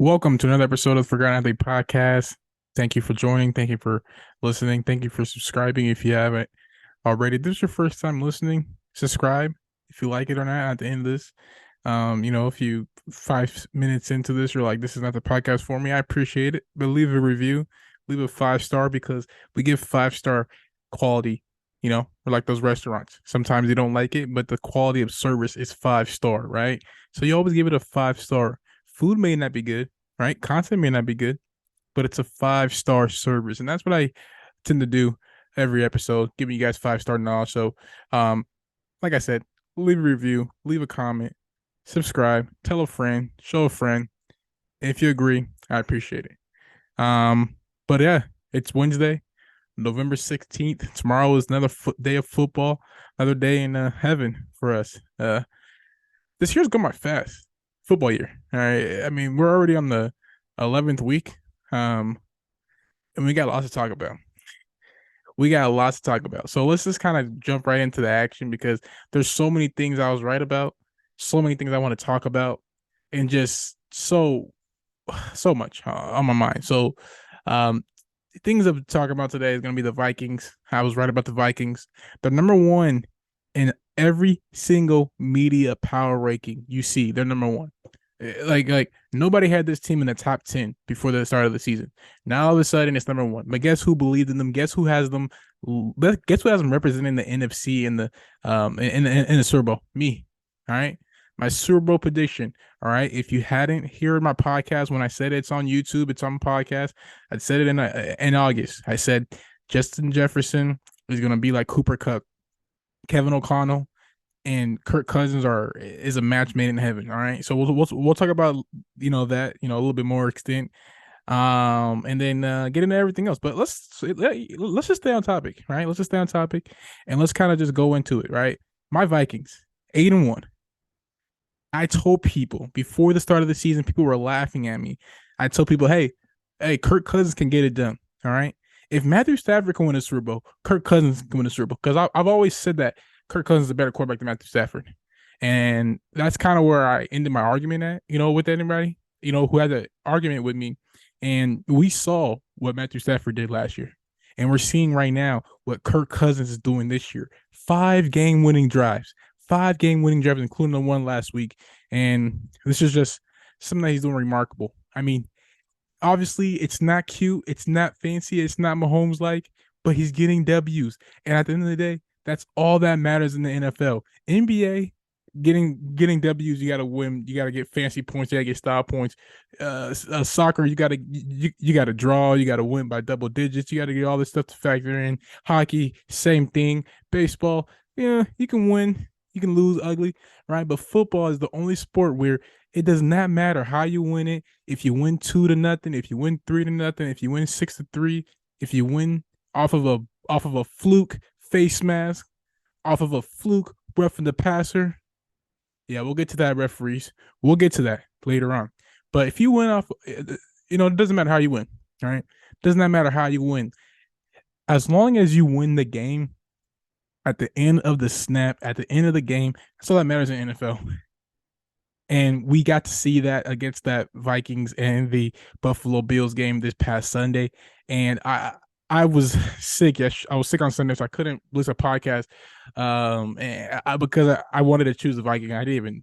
Welcome to another episode of the Forgotten Athlete Podcast. Thank you for joining. Thank you for listening. Thank you for subscribing if you haven't already. If this is your first time listening, subscribe if you like it or not at the end of this. If you 5 minutes into this, you're like, this is not the podcast for me, I appreciate it. But leave a review, leave a 5 star because we give 5 star quality. We're like those restaurants. Sometimes you don't like it, but the quality of service is 5 star, right? So you always give it a 5 star. Food may not be good, right? Content may not be good, but it's a 5 star service. And that's what I tend to do every episode, giving you guys 5 star knowledge. So, like I said, leave a review, leave a comment, subscribe, tell a friend, show a friend. If you agree, I appreciate it. But yeah, it's Wednesday, November 16th. Tomorrow is another day of football, another day in heaven for us. This year's going by fast. Football year. All right. I mean, we're already on the 11th week. And we got lots to talk about. So let's just kind of jump right into the action because there's so many things I was right about, so many things I want to talk about, and just so much on my mind. So, um, things to talk about today is going to be the Vikings. I was right about the Vikings. They're number one in every single media power ranking you see. They're number one. Like nobody had this team in the top 10 before the start of the season. Now all of a sudden it's number one. But guess who believed in them? Guess who has them? Guess who has them representing the NFC in the Super Bowl? Me. All right. My Super Bowl prediction. All right. If you hadn't heard my podcast when I said it's on YouTube, it's on podcast. I said it in August. I said Justin Jefferson is going to be like Cooper Kupp, Kevin O'Connell, and Kirk Cousins is a match made in heaven. All right, so we'll talk about that a little bit more extent, and then get into everything else. But let's just stay on topic, right? Let's just stay on topic, and let's kind of just go into it, right? My Vikings 8-1. I told people before the start of the season, people were laughing at me. I told people, hey, Kirk Cousins can get it done. All right. If Matthew Stafford can win a Super Bowl, Kirk Cousins can win a Super Bowl. Because I've always said that Kirk Cousins is a better quarterback than Matthew Stafford. And that's kind of where I ended my argument at, with anybody, who had an argument with me. And we saw what Matthew Stafford did last year. And we're seeing right now what Kirk Cousins is doing this year. 5 game-winning drives, including the one last week. And this is just something that he's doing remarkable. I mean, obviously, it's not cute, it's not fancy, it's not Mahomes like, but he's getting W's. And at the end of the day, that's all that matters in the NFL. NBA, getting W's, you got to win. You got to get fancy points. You got to get style points. Soccer, you got to draw. You got to win by double digits. You got to get all this stuff to factor in. Hockey, same thing. Baseball, yeah, you can win, you can lose ugly, right? But football is the only sport where it does not matter how you win it. If you win 2-0, if you win 3-0, if you win 6-3, if you win off of a fluke face mask, off of a fluke roughing the passer. Yeah, we'll get to that, referees. We'll get to that later on. But if you win off, it doesn't matter how you win, all right? It does not matter how you win. As long as you win the game at the end of the snap, at the end of the game, that's all that matters in NFL. And we got to see that against that Vikings and the Buffalo Bills game this past Sunday. And I was sick. Yes, I was sick on Sunday, so I couldn't listen to podcast. Because I wanted to choose the Viking. I didn't even,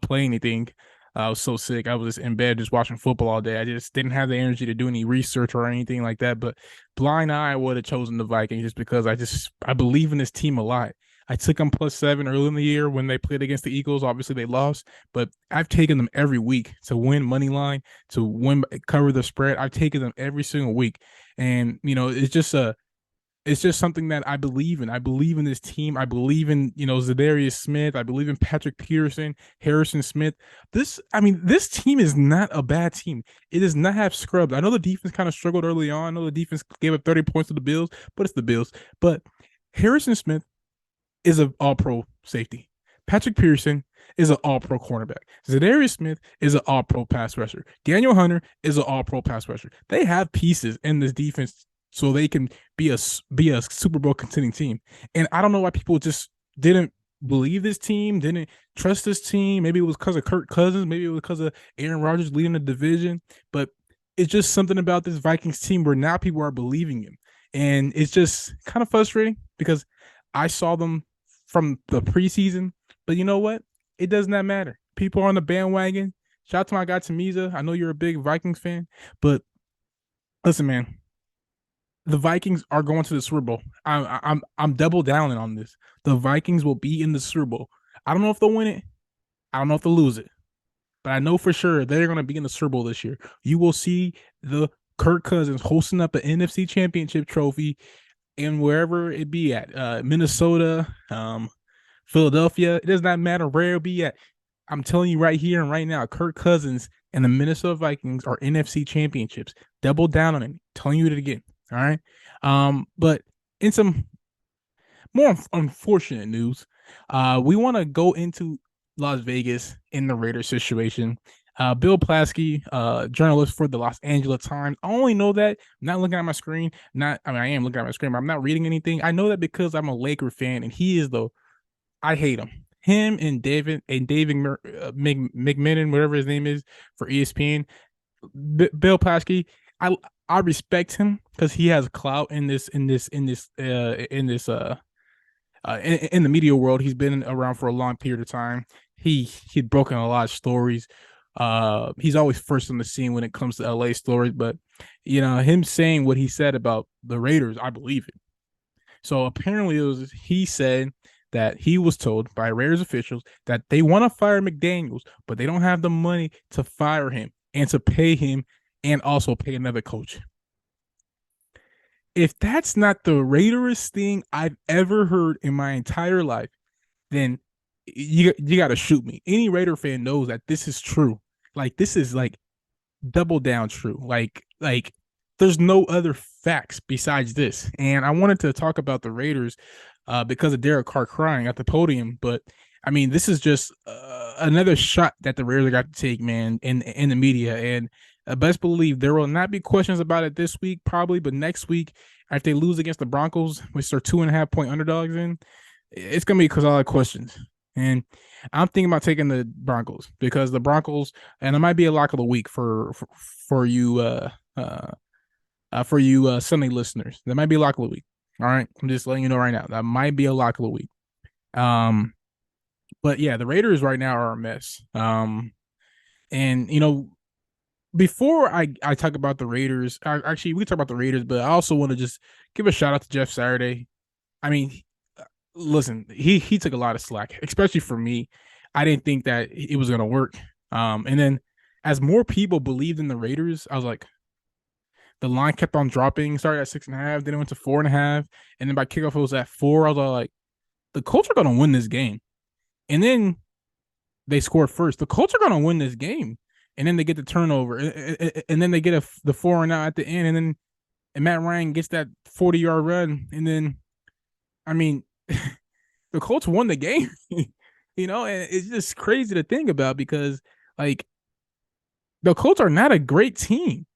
play anything. I was so sick. I was just in bed just watching football all day. I just didn't have the energy to do any research or anything like that. But blind eye, I would have chosen the Vikings just because I believe in this team a lot. I took them +7 early in the year when they played against the Eagles. Obviously, they lost, but I've taken them every week to win money line, to win, cover the spread. I've taken them every single week, and it's just something that I believe in. I believe in this team. I believe in Zadarius Smith. I believe in Patrick Peterson, Harrison Smith. This team is not a bad team. It does not have scrubs. I know the defense kind of struggled early on. I know the defense gave up 30 points to the Bills, but it's the Bills. But Harrison Smith is an all-pro safety. Patrick Pearson is an all-pro cornerback. Zadarius Smith is an all-pro pass rusher. Daniel Hunter is an all-pro pass rusher. They have pieces in this defense so they can be a Super Bowl contending team. And I don't know why people just didn't believe this team, didn't trust this team. Maybe it was because of Kirk Cousins, maybe it was because of Aaron Rodgers leading the division, but it's just something about this Vikings team where now people are believing him. And it's just kind of frustrating because I saw them from the preseason, but you know what? It does not matter. People are on the bandwagon. Shout out to my guy Tamiza. I know you're a big Vikings fan, but listen, man, the Vikings are going to the Super Bowl. I'm double downing on this. The Vikings will be in the Super Bowl. I don't know if they'll win it. I don't know if they'll lose it, but I know for sure they're going to be in the Super Bowl this year. You will see the Kirk Cousins hosting up an NFC Championship trophy, and wherever it be at, Minnesota, Philadelphia. It does not matter where it be at. I'm telling you right here and right now, Kirk Cousins and the Minnesota Vikings are NFC championships. Double down on it. I'm telling you it again. All right. But in some more unfortunate news, we want to go into Las Vegas in the Raiders situation. Bill Plaschke, journalist for the Los Angeles Times. I only know that, I'm not looking at my screen. I am looking at my screen, but I'm not reading anything. I know that because I'm a Laker fan, and he is the. I hate him. Him and David McMillan, whatever his name is, for ESPN. Bill Plaschke, I respect him because he has clout in the media world. He's been around for a long period of time. He'd broken a lot of stories. He's always first on the scene when it comes to LA stories, but him saying what he said about the Raiders, I believe it. So apparently he said that he was told by Raiders officials that they want to fire McDaniels, but they don't have the money to fire him and to pay him and also pay another coach. If that's not the Raiders thing I've ever heard in my entire life, then you got to shoot me. Any Raider fan knows that this is true. Like, this is like double down true. Like there's no other facts besides this. And I wanted to talk about the Raiders because of Derek Carr crying at the podium. But I mean, this is just another shot that the Raiders got to take, man, in the media. And best believe there will not be questions about it this week, probably, but next week, if they lose against the Broncos, which are 2.5-point underdogs it's gonna be because all the questions. And I'm thinking about taking the Broncos because the Broncos, and it might be a lock of the week for you Sunday listeners. That might be a lock of the week. All right, I'm just letting you know right now. That might be a lock of the week. But yeah, the Raiders right now are a mess. And before I talk about the Raiders, actually we talk about the Raiders, but I also want to just give a shout out to Jeff Saturday. I mean, listen, he took a lot of slack, especially for me. I didn't think that it was gonna work. And then as more people believed in the Raiders, I was like, the line kept on dropping. Started at 6.5, then it went to 4.5, and then by kickoff it was at 4. I was like, the Colts are gonna win this game, and then they scored first. The Colts are gonna win this game, and then they get the turnover, and then they get the 4 and out at the end, and Matt Ryan gets that 40-yard run, and then, I mean, the Colts won the game. And it's just crazy to think about because, like, the Colts are not a great team.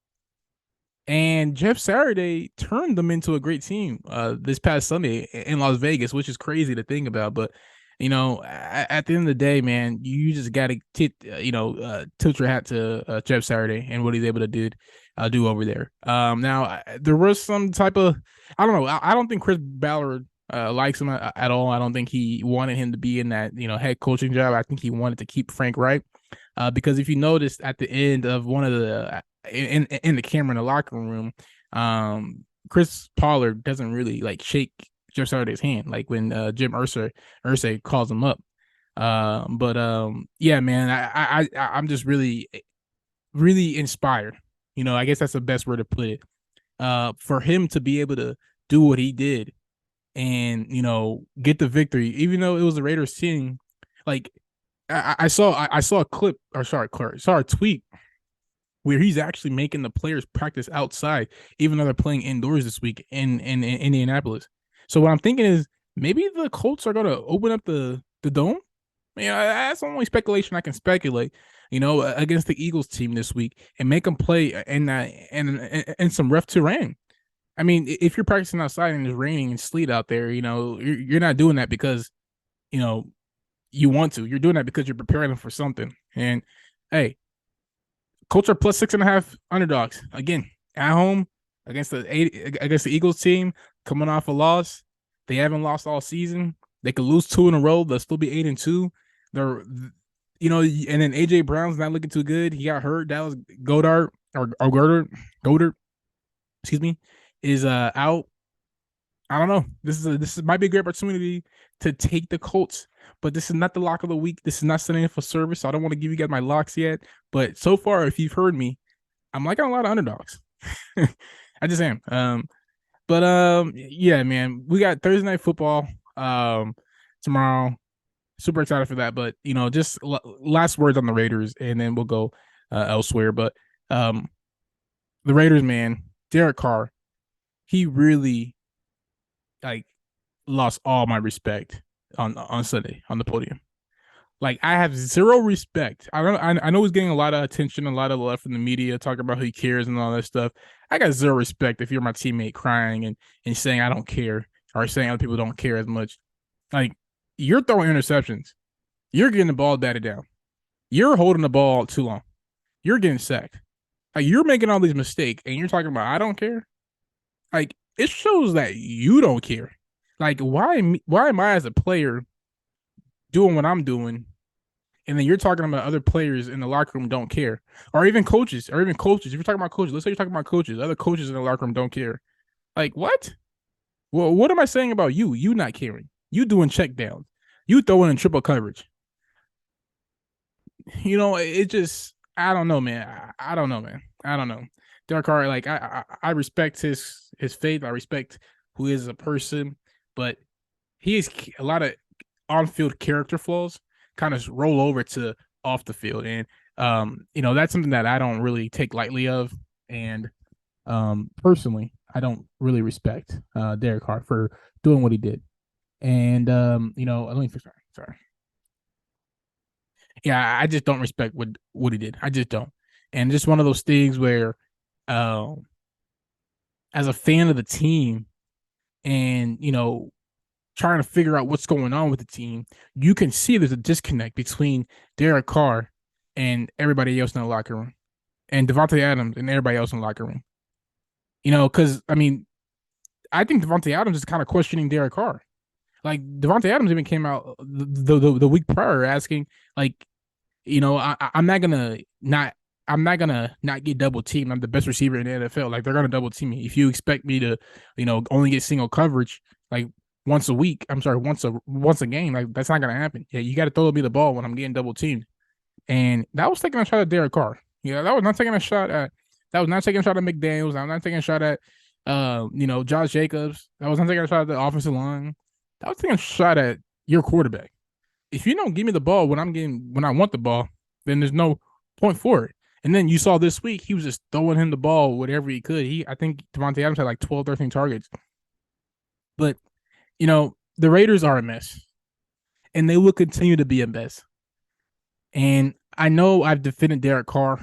And Jeff Saturday turned them into a great team this past Sunday in Las Vegas, which is crazy to think about. But, at the end of the day, man, you just got to tilt your hat to Jeff Saturday and what he's able to do over there. Now, there was some type of, I don't know. I don't think Chris Ballard likes him at all. I don't think he wanted him to be in that, head coaching job. I think he wanted to keep Frank Reich. Because if you noticed at the end of one of the in the camera in the locker room, Chris Pollard doesn't really like shake Jeff Saturday's hand like when Jim Irsay calls him up. Yeah, man, I'm just really inspired. I guess that's the best word to put it. For him to be able to do what he did and get the victory, even though it was the Raiders team, like. I saw a clip, or sorry, saw a tweet where he's actually making the players practice outside, even though they're playing indoors this week in Indianapolis. So what I'm thinking is maybe the Colts are going to open up the dome. That's the only speculation I can speculate. Against the Eagles team this week and make them play in some rough terrain. I mean, if you're practicing outside and it's raining and sleet out there, you're not doing that because you want to. You're doing that because you're preparing them for something. And hey, Colts are plus 6.5 underdogs again at home against the Eagles team coming off a loss. They haven't lost all season. They could lose two in a row. They'll still be 8-2. They're, and then AJ Brown's not looking too good. He got hurt. Dallas Goddard or Goddard, excuse me, is out. I don't know. This might be a great opportunity to take the Colts, but this is not the lock of the week. This is not setting up for service. So I don't want to give you guys my locks yet. But so far, if you've heard me, I'm liking a lot of underdogs. I just am. Yeah, man, we got Thursday night football tomorrow. Super excited for that. But just last words on the Raiders, and then we'll go elsewhere. But the Raiders, man, Derek Carr, he really like lost all my respect on Sunday on the podium. Like, I have zero respect. I know he's getting a lot of attention, a lot of love from the media, talking about who he cares and all that stuff. I got zero respect if you're my teammate crying and saying I don't care, or saying other people don't care as much. Like, you're throwing interceptions. You're getting the ball batted down. You're holding the ball too long. You're getting sacked. Like, you're making all these mistakes, and you're talking about I don't care. Like, it shows that you don't care. Like, why am I as a player doing what I'm doing, and then you're talking about other players in the locker room don't care, or even coaches. If you're talking about coaches, let's say you're talking about coaches, other coaches in the locker room don't care. Like, what? Well, what am I saying about you? You not caring. You doing check downs. You throwing in triple coverage. It just, I don't know, man. I don't know, man. I don't know. Derek Carr, like, I respect his faith. I respect who he is as a person, but he has a lot of on-field character flaws kind of roll over to off the field. And, that's something that I don't really take lightly of. And personally, I don't really respect Derek Carr for doing what he did. And, let me fix that. Sorry. Yeah, I just don't respect what he did. I just don't. And just one of those things where, as a fan of the team and, trying to figure out what's going on with the team, you can see there's a disconnect between Derek Carr and everybody else in the locker room, and Davante Adams and everybody else in the locker room. Because, I mean, I think Davante Adams is kind of questioning Derek Carr. Like, Davante Adams even came out the week prior asking, like, I'm not gonna not get double teamed. I'm the best receiver in the NFL. Like, they're gonna double team me. If you expect me to, only get single coverage like once a week, I'm sorry, once a game, like, that's not gonna happen. Yeah, you got to throw me the ball when I'm getting double teamed. And that was taking a shot at Derek Carr. Yeah, that was not taking a shot at McDaniels. That was not taking a shot at Josh Jacobs. That was not taking a shot at the offensive line. That was taking a shot at your quarterback. If you don't give me the ball when I want the ball, then there's no point for it. And then you saw this week, he was just throwing him the ball whatever he could. I think Davante Adams had like 12, 13 targets. But, the Raiders are a mess, and they will continue to be a mess. And I know I've defended Derek Carr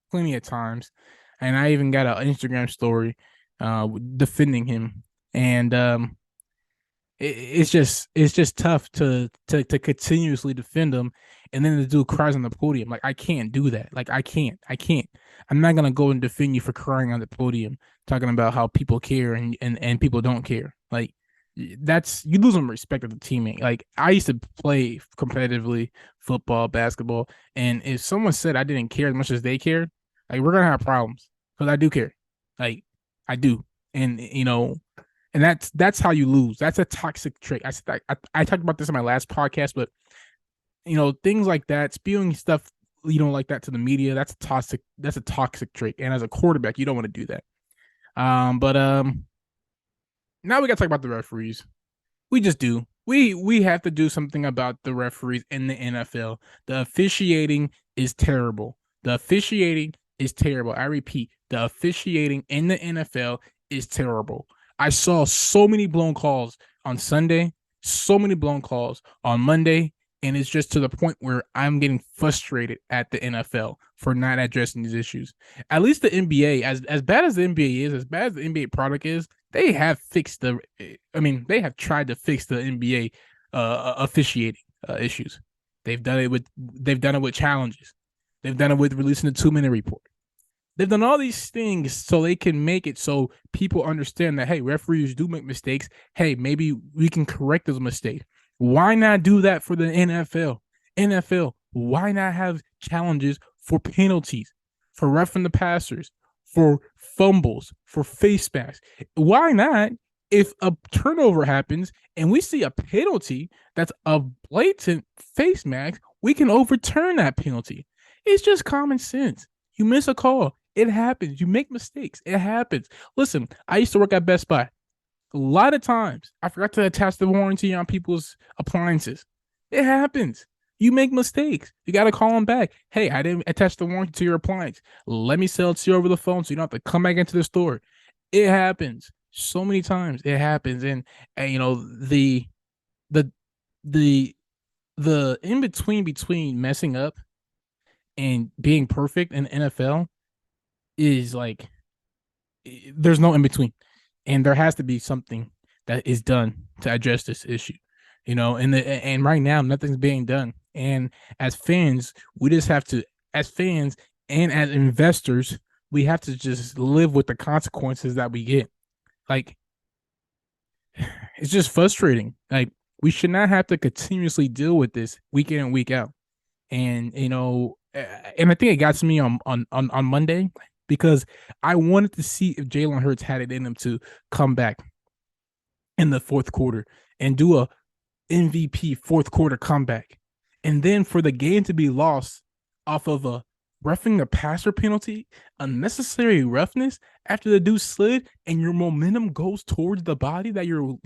plenty of times, and I even got an Instagram story defending him. And it's just tough to continuously defend him, and then the dude cries on the podium. Like, I can't do that. Like, I can't. I'm not gonna go and defend you for crying on the podium, talking about how people care and people don't care. Like, that's, you lose some respect as a teammate. Like, I used to play competitively football, basketball, and if someone said I didn't care as much as they cared, like, we're gonna have problems, because I do care. Like, I do. And and that's how you lose. That's a toxic trait. I talked about this in my last podcast, but things like that, spewing stuff like that to the media, that's a toxic trait. And as a quarterback, you don't want to do that. But now we got to talk about the referees. We just do. We have to do something about the referees in the NFL. The officiating is terrible. The officiating is terrible. I repeat, the officiating in the NFL is terrible. I saw so many blown calls on Sunday, so many blown calls on Monday, and it's just to the point where I'm getting frustrated at the NFL for not addressing these issues. At least the NBA, as bad as the NBA is, as bad as the NBA product is, they have tried to fix the NBA officiating. issues. They've done it with challenges. They've done it with releasing the 2 minute report. They've done all these things so they can make it so people understand that, hey, referees do make mistakes. Hey, maybe we can correct those mistakes. Why not do that for the NFL? NFL, why not have challenges for penalties, for roughing the passers, for fumbles, for face masks? Why not? If a turnover happens and we see a penalty that's a blatant face mask, we can overturn that penalty. It's just common sense. You miss a call. It happens. You make mistakes. It happens. Listen, I used to work at Best Buy. A lot of times, I forgot to attach the warranty on people's appliances. It happens. You make mistakes. You got to call them back. Hey, I didn't attach the warranty to your appliance. Let me sell it to you over the phone so you don't have to come back into the store. It happens so many times. It happens, and the the the in between messing up and being perfect in the NFL is like there's no in between, and there has to be something that is done to address this issue, and right now nothing's being done. And as fans, we just have to, as fans and as investors, we have to just live with the consequences that we get. Like, it's just frustrating. Like, we should not have to continuously deal with this week in and week out. And and I think it got to me on Monday because I wanted to see if Jalen Hurts had it in him to come back in the fourth quarter and do a MVP fourth quarter comeback, and then for the game to be lost off of a roughing the passer penalty, unnecessary roughness after the dude slid, and your momentum goes towards the body that you're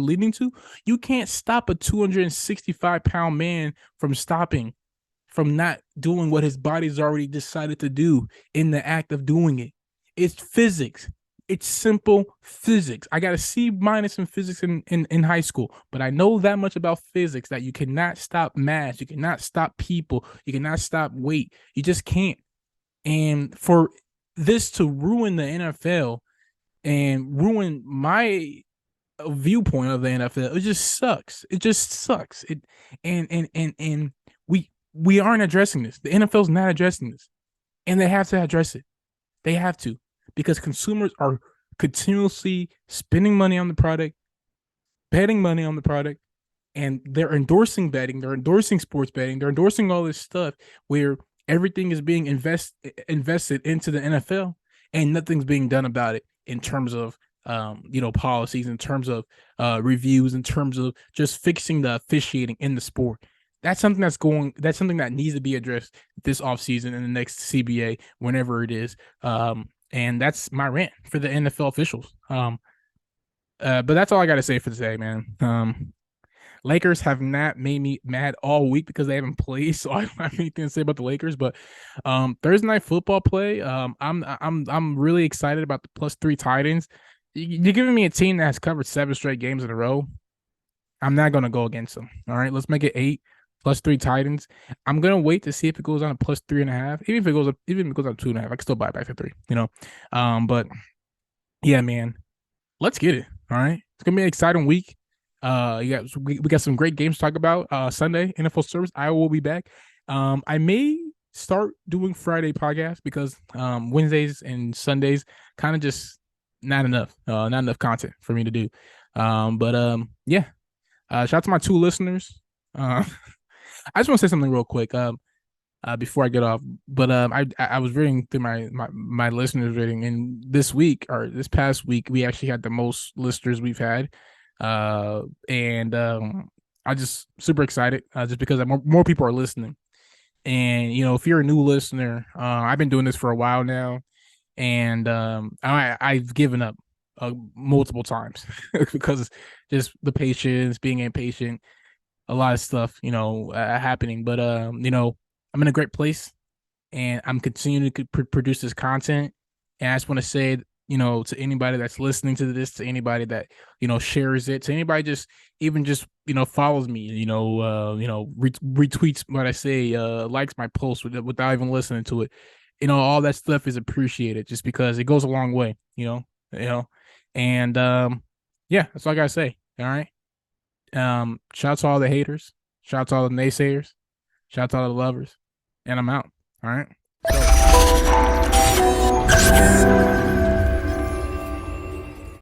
leading to. You can't stop a 265-pound man from not doing what his body's already decided to do in the act of doing it. It's physics. It's simple physics. I got a C minus in physics in high school, but I know that much about physics that you cannot stop mass, you cannot stop people, you cannot stop weight. You just can't. And for this to ruin the NFL and ruin my viewpoint of the NFL, it just sucks. It just sucks. And we aren't addressing this. The NFL's not addressing this, and they have to address it. They have to, because consumers are continuously spending money on the product, betting money on the product, and they're endorsing betting, they're endorsing sports betting, they're endorsing all this stuff where everything is being invested into the NFL, and nothing's being done about it in terms of policies, in terms of reviews, in terms of just fixing the officiating in the sport. That's something that needs to be addressed this offseason in the next CBA, whenever it is. And that's my rant for the NFL officials. But that's all I got to say for today, man. Lakers have not made me mad all week because they haven't played, so I don't have anything to say about the Lakers. But Thursday night football play, I'm really excited about the +3 Titans. You're giving me a team that has covered 7 straight games in a row. I'm not gonna go against them. All right, let's make it 8 +3 Titans. I'm gonna wait to see if it goes on a +3.5. Even if it goes up 2.5, I can still buy it back to 3. But yeah, man, let's get it. All right, it's gonna be an exciting week. We got some great games to talk about. Sunday NFL service. I will be back. I may start doing Friday podcasts because Wednesdays and Sundays kind of just not enough content for me to do. Yeah. Shout out to my 2 listeners. I just want to say something real quick. Before I get off, but I was reading through my listeners rating, and this past week we actually had the most listeners we've had. And I just super excited just because more people are listening. And if you're a new listener, I've been doing this for a while now, and I've given up multiple times because just the patience, being impatient, a lot of stuff happening. But I'm in a great place, and I'm continuing to produce this content. And I just want to say, to anybody that's listening to this, to anybody that shares it, to anybody just follows me, retweets what I say, likes my post without even listening to it. All that stuff is appreciated just because it goes a long way. And yeah, that's all I gotta say. All right. Shout out to all the haters. Shout out to all the naysayers. Shout out to all the lovers. And I'm out. All right. So